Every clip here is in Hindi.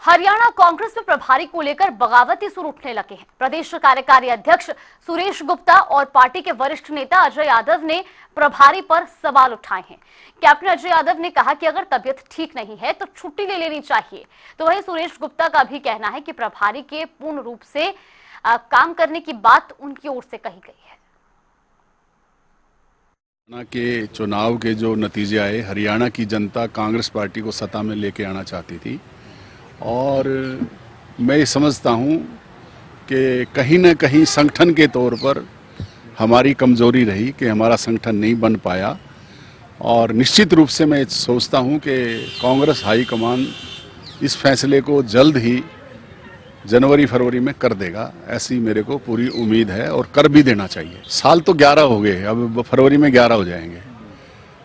हरियाणा कांग्रेस में प्रभारी को लेकर बगावती सुर उठने लगे हैं। प्रदेश कार्यकारी अध्यक्ष सुरेश गुप्ता और पार्टी के वरिष्ठ नेता अजय यादव ने प्रभारी पर सवाल उठाए हैं। कैप्टन अजय यादव ने कहा कि अगर तबीयत ठीक नहीं है तो छुट्टी ले लेनी चाहिए। तो वहीं सुरेश गुप्ता का भी कहना है कि प्रभारी के पूर्ण रूप से काम करने की बात उनकी ओर से कही गई है। हरियाणा के चुनाव के जो नतीजे आए, हरियाणा की जनता कांग्रेस पार्टी को सत्ता में लेके आना चाहती थी और मैं समझता हूं कि कहीं न कहीं संगठन के तौर पर हमारी कमजोरी रही कि हमारा संगठन नहीं बन पाया। और निश्चित रूप से मैं सोचता हूं कि कांग्रेस हाईकमान इस फैसले को जल्द ही जनवरी फरवरी में कर देगा, ऐसी मेरे को पूरी उम्मीद है और कर भी देना चाहिए। साल तो 11 हो गए, अब फरवरी में 11 हो जाएंगे,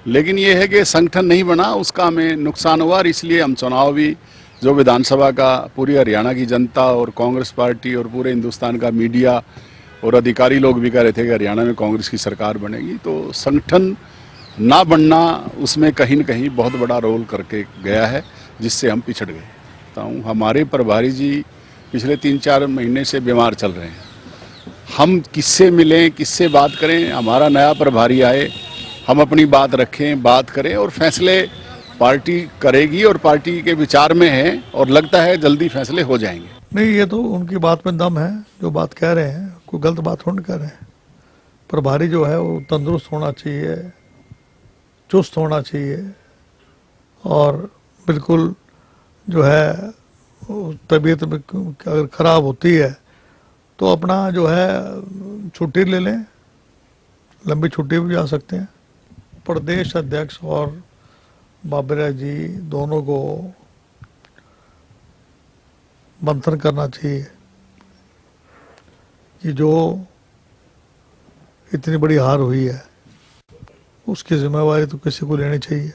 लेकिन ये है कि संगठन नहीं बना, उसका हमें नुकसान हुआ और इसलिए हम चुनाव भी जो विधानसभा का पूरी हरियाणा की जनता और कांग्रेस पार्टी और पूरे हिंदुस्तान का मीडिया और अधिकारी लोग भी कह रहे थे कि हरियाणा में कांग्रेस की सरकार बनेगी, तो संगठन ना बनना उसमें कहीं न कहीं बहुत बड़ा रोल करके गया है, जिससे हम पिछड़ गए। तो हमारे प्रभारी जी पिछले 3-4 महीने से बीमार चल रहे हैं। हम किससे मिलें, किससे बात करें? हमारा नया प्रभारी आए, हम अपनी बात रखें, बात करें और फैसले पार्टी करेगी और पार्टी के विचार में है और लगता है जल्दी फैसले हो जाएंगे। नहीं, ये तो उनकी बात में दम है, जो बात कह रहे हैं, कोई गलत बात थोड़ी कह रहे हैं। प्रभारी जो है वो तंदुरुस्त होना चाहिए, चुस्त होना चाहिए और बिल्कुल जो है तबीयत में अगर ख़राब होती है तो अपना जो है छुट्टी ले लें, लंबी छुट्टी भी जा सकते हैं। प्रदेश अध्यक्ष और बाबरा जी दोनों को मंथन करना चाहिए कि जो इतनी बड़ी हार हुई है उसकी जिम्मेवारी तो किसी को लेनी चाहिए।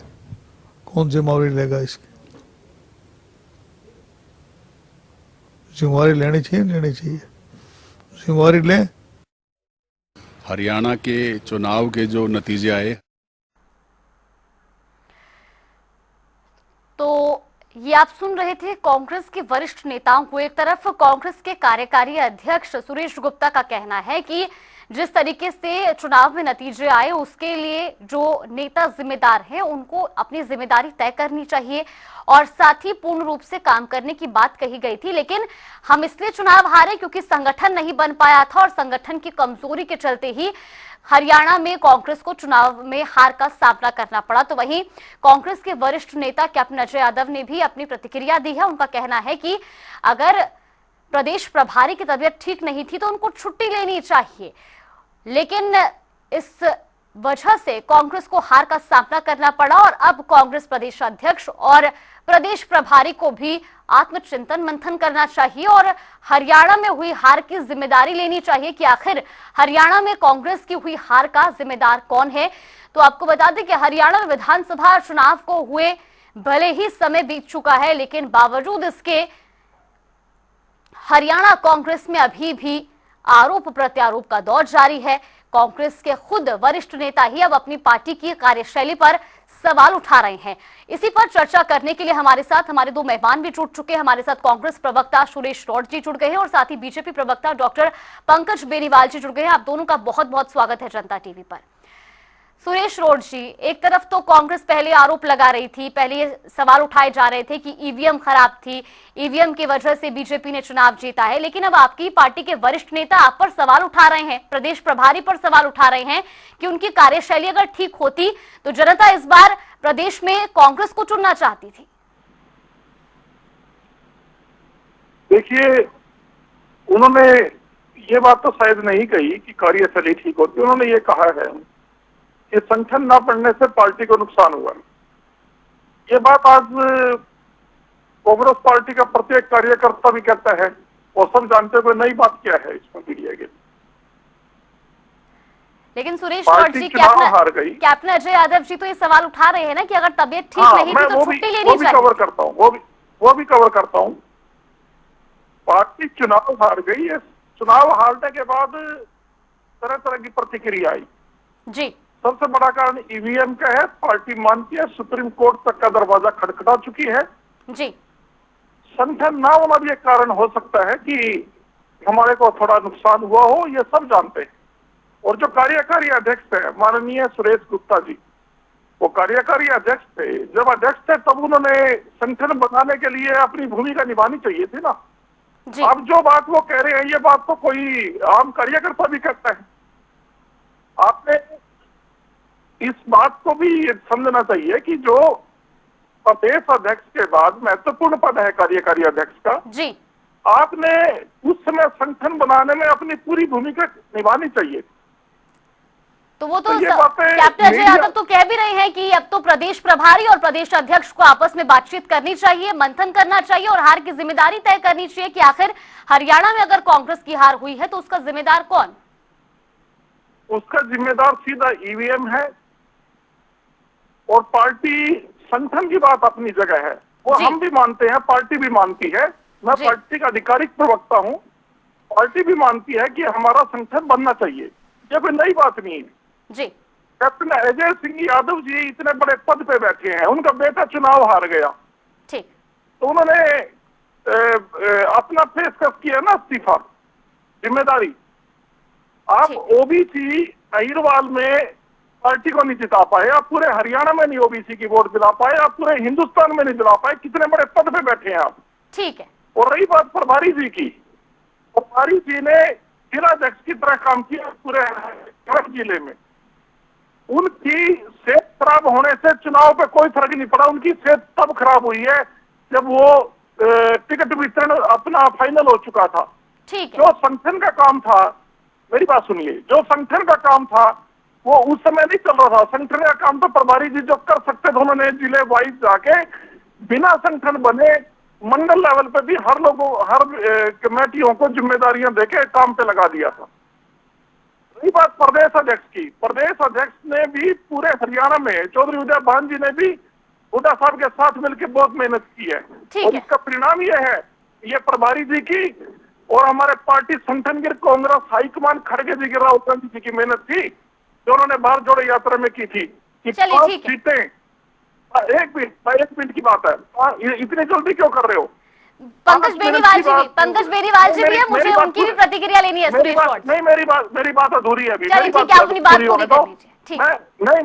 कौन जिम्मेवारी लेगा इसकी? जिम्मेवारी लेनी चाहिए, जिम्मेवारी लें। हरियाणा के चुनाव के जो नतीजे आए, तो ये आप सुन रहे थे कांग्रेस के वरिष्ठ नेताओं को। एक तरफ कांग्रेस के कार्यकारी अध्यक्ष सुरेश गुप्ता का कहना है कि जिस तरीके से चुनाव में नतीजे आए उसके लिए जो नेता जिम्मेदार हैं उनको अपनी जिम्मेदारी तय करनी चाहिए और साथ ही पूर्ण रूप से काम करने की बात कही गई थी। लेकिन हम इसलिए चुनाव हारे क्योंकि संगठन नहीं बन पाया था और संगठन की कमजोरी के चलते ही हरियाणा में कांग्रेस को चुनाव में हार का सामना करना पड़ा। तो वहीं कांग्रेस के वरिष्ठ नेता कैप्टन अजय यादव ने भी अपनी प्रतिक्रिया दी है। उनका कहना है कि अगर प्रदेश प्रभारी की तबीयत ठीक नहीं थी तो उनको छुट्टी लेनी चाहिए, लेकिन इस वजह से कांग्रेस को हार का सामना करना पड़ा और अब कांग्रेस प्रदेश अध्यक्ष और प्रदेश प्रभारी को भी आत्मचिंतन मंथन करना चाहिए और हरियाणा में हुई हार की जिम्मेदारी लेनी चाहिए कि आखिर हरियाणा में कांग्रेस की हुई हार का जिम्मेदार कौन है। तो आपको बता दें कि हरियाणा में विधानसभा चुनाव को हुए भले ही समय बीत चुका है, लेकिन बावजूद इसके हरियाणा कांग्रेस में अभी भी आरोप प्रत्यारोप का दौर जारी है। कांग्रेस के खुद वरिष्ठ नेता ही अब अपनी पार्टी की कार्यशैली पर सवाल उठा रहे हैं। इसी पर चर्चा करने के लिए हमारे साथ हमारे दो मेहमान भी जुड़ चुके हैं। हमारे साथ कांग्रेस प्रवक्ता सुरेश रॉड जी जुड़ गए हैं और साथ ही बीजेपी प्रवक्ता डॉक्टर पंकज बेनीवाल जी जुड़ गए हैं। आप दोनों का बहुत बहुत स्वागत है जनता टीवी पर। सुरेश रॉड जी, एक तरफ तो कांग्रेस पहले आरोप लगा रही थी, पहले सवाल उठाए जा रहे थे कि ईवीएम खराब थी, ईवीएम की वजह से बीजेपी ने चुनाव जीता है, लेकिन अब आपकी पार्टी के वरिष्ठ नेता आप पर सवाल उठा रहे हैं, प्रदेश प्रभारी पर सवाल उठा रहे हैं कि उनकी कार्यशैली अगर ठीक होती तो जनता इस बार प्रदेश में कांग्रेस को चुनना चाहती थी। देखिए, उन्होंने ये बात तो शायद नहीं कही कि कार्यशैली ठीक होती, उन्होंने ये कहा है कि संगठन न बनने से पार्टी को नुकसान हुआ। ये बात आज कांग्रेस पार्टी का प्रत्येक कार्यकर्ता भी कहता है और सब जानते हुए नई बात क्या है इसमें मीडिया के। लेकिन सुरेश रॉड जी, कैप्टन अजय यादव जी तो ये सवाल उठा रहे हैं ना कि अगर तबीयत ठीक नहीं थी तो छुट्टी लेनी चाहिए। वो भी कवर करता हूँ। पार्टी चुनाव हार गई है, चुनाव हारने के बाद तरह तरह की प्रतिक्रिया आई जी। सबसे बड़ा कारण ईवीएम का है। पार्टी मानती है, सुप्रीम कोर्ट तक का दरवाजा खटखटा चुकी है जी। संगठन ना होना भी एक कारण हो सकता है कि हमारे को थोड़ा नुकसान हुआ हो, ये सब जानते हैं। और जो कार्यकारी अध्यक्ष है माननीय सुरेश गुप्ता जी, वो कार्यकारी अध्यक्ष थे। जब अध्यक्ष थे तब उन्होंने संगठन बनाने के लिए अपनी भूमिका निभानी चाहिए थी ना। जी। अब जो बात वो कह रहे हैं, ये बात तो कोई आम कार्यकर्ता भी कहता है। आपने इस बात को भी समझना चाहिए कि जो प्रदेश अध्यक्ष के बाद महत्वपूर्ण पद है कार्यकारी अध्यक्ष का, जी। आपने उस समय संगठन बनाने में अपनी पूरी भूमिका निभानी चाहिए। तो वो तो तो ये बातें कैप्टन अजय मीडिया- यादव तो कह भी रहे हैं कि अब तो प्रदेश प्रभारी और प्रदेश अध्यक्ष को आपस में बातचीत करनी चाहिए, मंथन करना चाहिए और हार की जिम्मेदारी तय करनी चाहिए कि आखिर हरियाणा में अगर कांग्रेस की हार हुई है तो उसका जिम्मेदार कौन? उसका जिम्मेदार सीधा ईवीएम है और पार्टी। संगठन की बात अपनी जगह है, वो जी। हम भी मानते हैं, पार्टी भी मानती है। मैं जी। पार्टी का आधिकारिक प्रवक्ता हूं। पार्टी भी मानती है कि हमारा संगठन बनना चाहिए, ये कोई नई बात नहीं है। जी। कैप्टन अजय सिंह यादव जी इतने बड़े पद पे बैठे हैं, उनका बेटा चुनाव हार गया ठीक। तो उन्होंने अपना पेशकश किया ना इस्तीफा, जिम्मेदारी। आप ठीक। ओबीसी अहिरवाल में पार्टी को नहीं जिता पाए, आप पूरे हरियाणा में नहीं ओबीसी की वोट दिला पाए, आप पूरे हिंदुस्तान में नहीं दिला पाए। कितने बड़े पद पे बैठे हैं आप। ठीक है। और रही बात प्रभारी जी की, प्रभारी जी ने जिलाध्यक्ष की तरह काम किया पूरे जिले में। उनकी सेहत खराब होने से चुनाव पे कोई फर्क नहीं पड़ा। उनकी सेहत तब खराब हुई है जब वो टिकट वितरण अपना फाइनल हो चुका था। ठीक है। जो संगठन का काम था, मेरी बात सुनिए, जो संगठन का काम था वो उस समय नहीं चल रहा था। संगठन का काम तो प्रभारी जी जो कर सकते थे, उन्होंने जिले वाइज जाके बिना संगठन बने मंडल लेवल पे भी हर लोगों, हर कमेटियों को जिम्मेदारियां देके काम पे लगा दिया था। रही बात प्रदेश अध्यक्ष की, प्रदेश अध्यक्ष ने भी पूरे हरियाणा में, चौधरी उदय भान जी ने भी हुड्डा साहब के साथ मिलकर बहुत मेहनत की है। ठीक और है। इसका परिणाम ये है, ये प्रभारी जी की और हमारे पार्टी संगठन की कांग्रेस हाईकमान खड़गे जी की, राहुल गांधी जी की मेहनत थी जो उन्होंने भारत जोड़ो यात्रा में की थी कि चलिए, 5 ठीक है। सीटें। एक मिनट की बात है, इतनी जल्दी क्यों कर रहे हो? पंकज बेनीवाल जी भी, पंकज बेनीवाल जी भी है, मुझे उनकी भी प्रतिक्रिया लेनी है। मेरी सुरेश बात गौड़। नहीं, मेरी बात अधूरी है अभी। चलिए, मेरी ठीक है, आप अपनी बात पूरी पूरी होने कर दो। लीजिए। ठीक।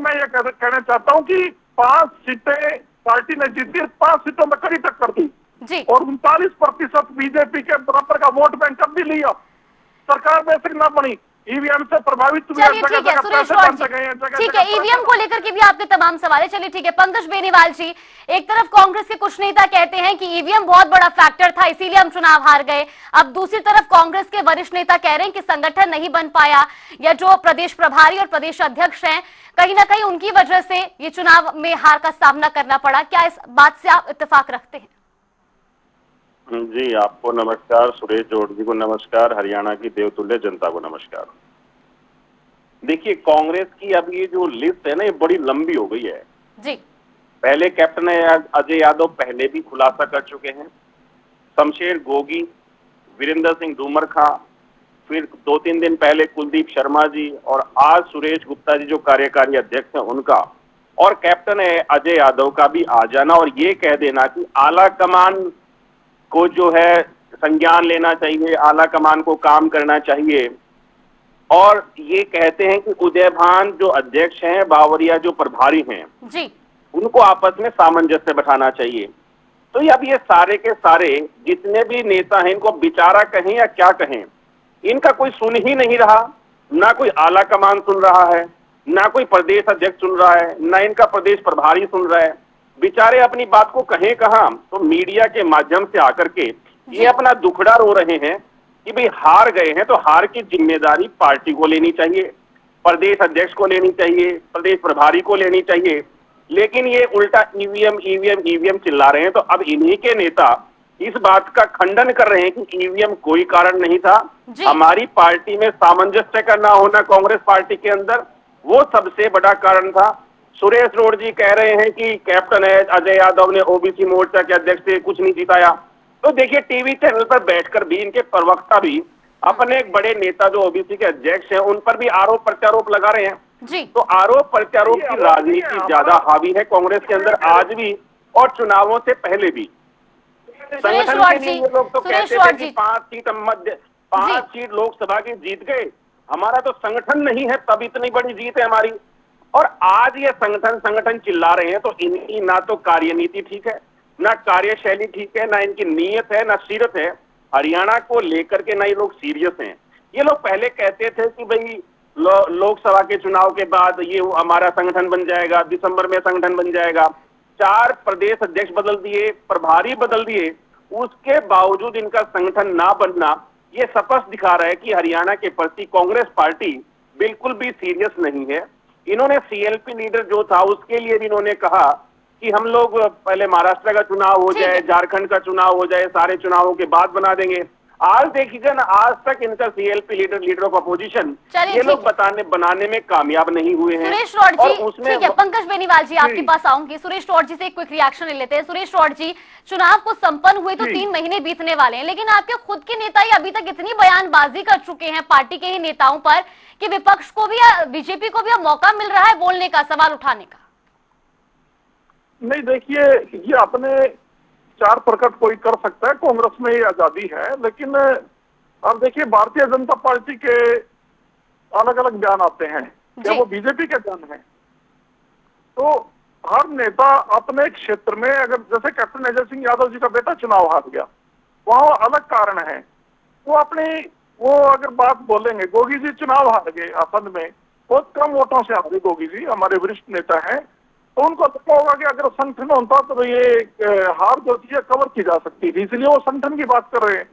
मैं ये कहना चाहता हूँ कि 5 सीटें पार्टी ने जीती, 5 सीटों में कड़ी टक्कर थी जी। और 39% बीजेपी के बराबर का वोट बैंक कब भी लिया। सरकार बेसिक ना बनी, ईवीएम से प्रभावित हुए, चलिए, ठीक है सुरेश गौड़ जी। ठीक है, ईवीएम को लेकर के भी आपके तमाम सवाल है। चलिए, ठीक है पंकज बेनीवाल जी, एक तरफ कांग्रेस के कुछ नेता कहते हैं कि ईवीएम बहुत बड़ा फैक्टर था, इसीलिए हम चुनाव हार गए। अब दूसरी तरफ कांग्रेस के वरिष्ठ नेता कह रहे हैं कि संगठन नहीं बन पाया, या जो प्रदेश प्रभारी और प्रदेश अध्यक्ष हैं, कहीं ना कहीं उनकी वजह से ये चुनाव में हार का सामना करना पड़ा। क्या इस बात से आप इत्तेफाक रखते हैं? जी, आपको नमस्कार, सुरेश जोड़ जी को नमस्कार, हरियाणा की देवतुल्य जनता को नमस्कार। देखिए, कांग्रेस की अब ये जो लिस्ट है ना, ये बड़ी लंबी हो गई है। जी। पहले कैप्टन अजय यादव पहले भी खुलासा कर चुके हैं, शमशेर गोगी, वीरेंद्र सिंह डूमरखा, फिर 2-3 दिन पहले कुलदीप शर्मा जी, और आज सुरेश गुप्ता जी जो कार्यकारी अध्यक्ष हैं उनका, और कैप्टन अजय यादव का भी आ जाना और ये कह देना कि आला कमान को जो है संज्ञान लेना चाहिए, आला कमान को काम करना चाहिए। और ये कहते हैं कि उदय भान जो अध्यक्ष हैं, बावरिया जो प्रभारी हैं जी, उनको आपस में सामंजस्य बैठाना चाहिए। तो ये अब ये सारे के सारे जितने भी नेता हैं, इनको बिचारा कहें या क्या कहें, इनका कोई सुन ही नहीं रहा। ना कोई आला कमान सुन रहा है, ना कोई प्रदेश अध्यक्ष सुन रहा है, ना इनका प्रदेश प्रभारी सुन रहा है। बेचारे अपनी बात को कहें कहां, तो मीडिया के माध्यम से आकर के ये अपना दुखड़ा रो रहे हैं कि भाई हार गए हैं तो हार की जिम्मेदारी पार्टी को लेनी चाहिए, प्रदेश अध्यक्ष को लेनी चाहिए, प्रदेश प्रभारी को लेनी चाहिए। लेकिन ये उल्टा ईवीएम ईवीएम ईवीएम चिल्ला रहे हैं। तो अब इन्हीं के नेता इस बात का खंडन कर रहे हैं कि ईवीएम कोई कारण नहीं था, हमारी पार्टी में सामंजस्य का ना होना कांग्रेस पार्टी के अंदर वो सबसे बड़ा कारण था। सुरेश रोड जी कह रहे हैं कि कैप्टन अजय यादव ने ओबीसी मोर्चा के अध्यक्ष से कुछ नहीं जिताया। तो देखिए, टीवी चैनल पर बैठकर भी इनके प्रवक्ता भी अपने एक बड़े नेता जो ओबीसी के अध्यक्ष हैं उन पर भी आरोप प्रत्यारोप लगा रहे हैं जी। तो आरोप प्रत्यारोप की राजनीति ज्यादा हावी है कांग्रेस के अंदर आज भी और चुनावों से पहले भी। संगठन के लिए ये लोग तो कहते थे कि 5 जी। सीट लोकसभा की जीत गए, हमारा तो संगठन नहीं है तब इतनी बड़ी जीत है हमारी। और आज ये संगठन चिल्ला रहे हैं, तो इनकी ना तो कार्यनीति ठीक है, ना कार्यशैली ठीक है, ना इनकी नीयत है, ना सीरत है। हरियाणा को लेकर के ना ये लोग सीरियस हैं। ये लोग पहले कहते थे कि भाई लोकसभा के चुनाव के बाद ये हमारा संगठन बन जाएगा, दिसंबर में संगठन बन जाएगा। 4 प्रदेश अध्यक्ष बदल दिए, प्रभारी बदल दिए, उसके बावजूद इनका संगठन ना बनना ये स्पष्ट दिखा रहा है कि हरियाणा के प्रति कांग्रेस पार्टी बिल्कुल भी सीरियस नहीं है। इन्होंने सीएलपी लीडर जो था उसके लिए भी इन्होंने कहा कि हम लोग पहले महाराष्ट्र का चुनाव हो जाए, झारखंड का चुनाव हो जाए, सारे चुनावों के बाद बना देंगे। आज देखिएगा ना, आज तक इनका सीएलपी लीडर ऑफ अपोजिशन ये लोग बनाने में कामयाब नहीं हुए हैं। सुरेश रॉड जी, ठीक है, पंकज बेनीवाल जी आपके पास आऊंगी। सुरेश रॉड जी से एक क्विक रिएक्शन ले लेते हैं। सुरेश रॉड जी, चुनाव को संपन्न हुए तो 3 महीने बीतने वाले हैं, लेकिन आपके खुद के नेता ही अभी तक इतनी बयानबाजी कर चुके हैं पार्टी के ही नेताओं पर कि विपक्ष को भी या बीजेपी को भी अब मौका मिल रहा है बोलने का, सवाल उठाने का। नहीं, देखिए, ये अपने 4 प्रकट कोई कर सकता है, कांग्रेस में ये आजादी है, लेकिन अब देखिए भारतीय जनता पार्टी के अलग अलग बयान आते हैं, क्या वो बीजेपी के बयान हैं? तो हर नेता अपने क्षेत्र में, अगर जैसे कैप्टन अजय सिंह यादव जी का बेटा चुनाव हार गया, वहां अलग कारण है, वो अगर बात बोलेंगे। गोगी जी चुनाव हार गए आसंद में, बहुत कम वोटों से हारे गोगी जी, हमारे वरिष्ठ नेता हैं, तो उनको पता होगा कि अगर संगठन होता तो ये हार जो थी कवर की जा सकती थी, इसलिए वो संगठन की बात कर रहे हैं।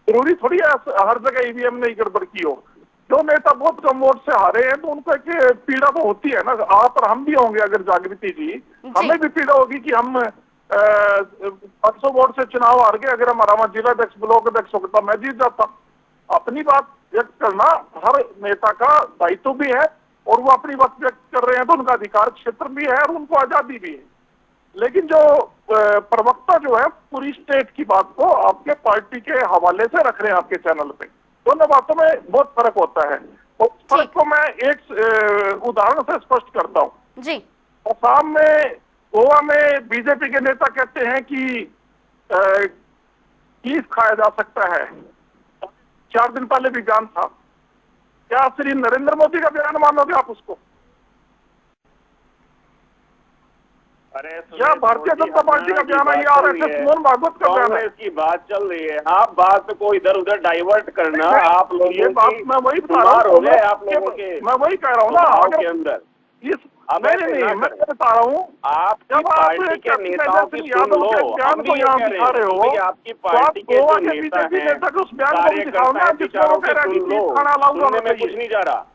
जरूरी थोड़ी है हर जगह ईवीएम ने गड़बड़ की हो। जो नेता बहुत कम वोट से हारे हैं तो उनको एक पीड़ा तो होती है ना, आप और हम भी होंगे। अगर जागृति जी, हमें भी पीड़ा होगी कि हम 500 वोट से चुनाव हार गए, अगर हमारा वहां जिला अध्यक्ष ब्लॉक अध्यक्ष होता मैं जीत जाता। अपनी बात व्यक्त करना हर नेता का दायित्व भी है, और वो अपनी बात व्यक्त कर रहे हैं तो उनका अधिकार क्षेत्र भी है और उनको आजादी भी है। लेकिन जो प्रवक्ता जो है पूरी स्टेट की बात को आपके पार्टी के हवाले से रख रहे हैं आपके चैनल पे, दोनों बातों में बहुत फर्क होता है। और फर्क को मैं एक उदाहरण से स्पष्ट करता हूँ जी। असम में, गोवा में बीजेपी के नेता कहते हैं कि ईख खाया जा सकता है। 4 दिन पहले भी बयान था। क्या श्री नरेंद्र मोदी का बयान मानोगे आप उसको? अरे या भारतीय जनता पार्टी का बयान है, या आरएसएस मोहन भागवत का बयान है? इसकी बात चल रही है, आप बात को इधर उधर डाइवर्ट करना। आप लोग ये बात मैं वही बता रहा हूँ, आप लोगों के, मैं वही कह रहा हूँ ना के अंदर नहीं, मैं बता रहा हूँ, आपकी जब आप पार्टी के नेताओं की सुन लो, बयान को यहाँ दिखा रहे हो, आपकी पार्टी के जो नेता हैं, उस बयान को भी दिखाओ ना, जिसमें वो कह रहा है कि खाना अलाउ होना चाहिए। कुछ नहीं जा रहा,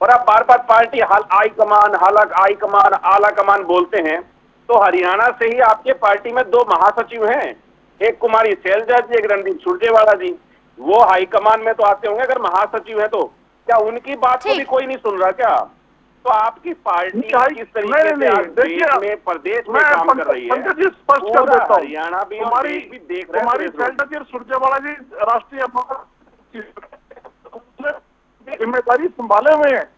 और आप बार बार पार्टी हाई कमान आला कमान बोलते हैं। तो हरियाणा से ही आपके पार्टी में 2 महासचिव हैं, एक कुमारी शैलजा जी, एक रणदीप सुरजेवाला जी। वो हाईकमान में तो आते होंगे, अगर महासचिव है तो क्या उनकी बात को भी कोई नहीं सुन रहा क्या? तो आपकी पार्टी किस तरीके से आज देश में, प्रदेश में काम कर रही है, हरियाणा भी देख रहे हैं। कुमारी शैलजा जी और सुरजेवाला जी राष्ट्रीय जिम्मेदारी संभाले हुए हैं।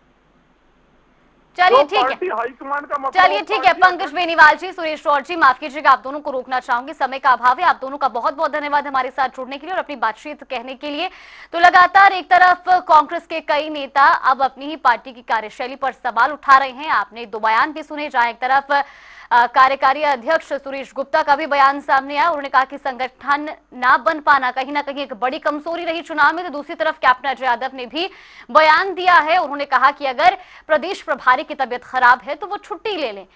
चलिए ठीक है, हाईकमान का मतलब, चलिए ठीक है। पंकज बेनीवाल जी, सुरेश रॉड जी, माफ कीजिएगा, आप दोनों को रोकना चाहूंगी, समय का अभाव है। आप दोनों का बहुत बहुत धन्यवाद हमारे साथ जुड़ने के लिए और अपनी बातचीत कहने के लिए। तो लगातार एक तरफ कांग्रेस के कई नेता अब अपनी ही पार्टी की कार्यशैली पर सवाल उठा रहे हैं। आपने 2 बयान भी सुने, जहां एक तरफ कार्यकारी अध्यक्ष सुरेश गुप्ता का भी बयान सामने आया। उन्होंने कहा कि संगठन ना बन पाना कहीं ना कहीं एक बड़ी कमजोरी रही चुनाव में। तो दूसरी तरफ कैप्टन अजय यादव ने भी बयान दिया है। उन्होंने कहा कि अगर प्रदेश प्रभारी की तबीयत खराब है तो वो छुट्टी ले लें।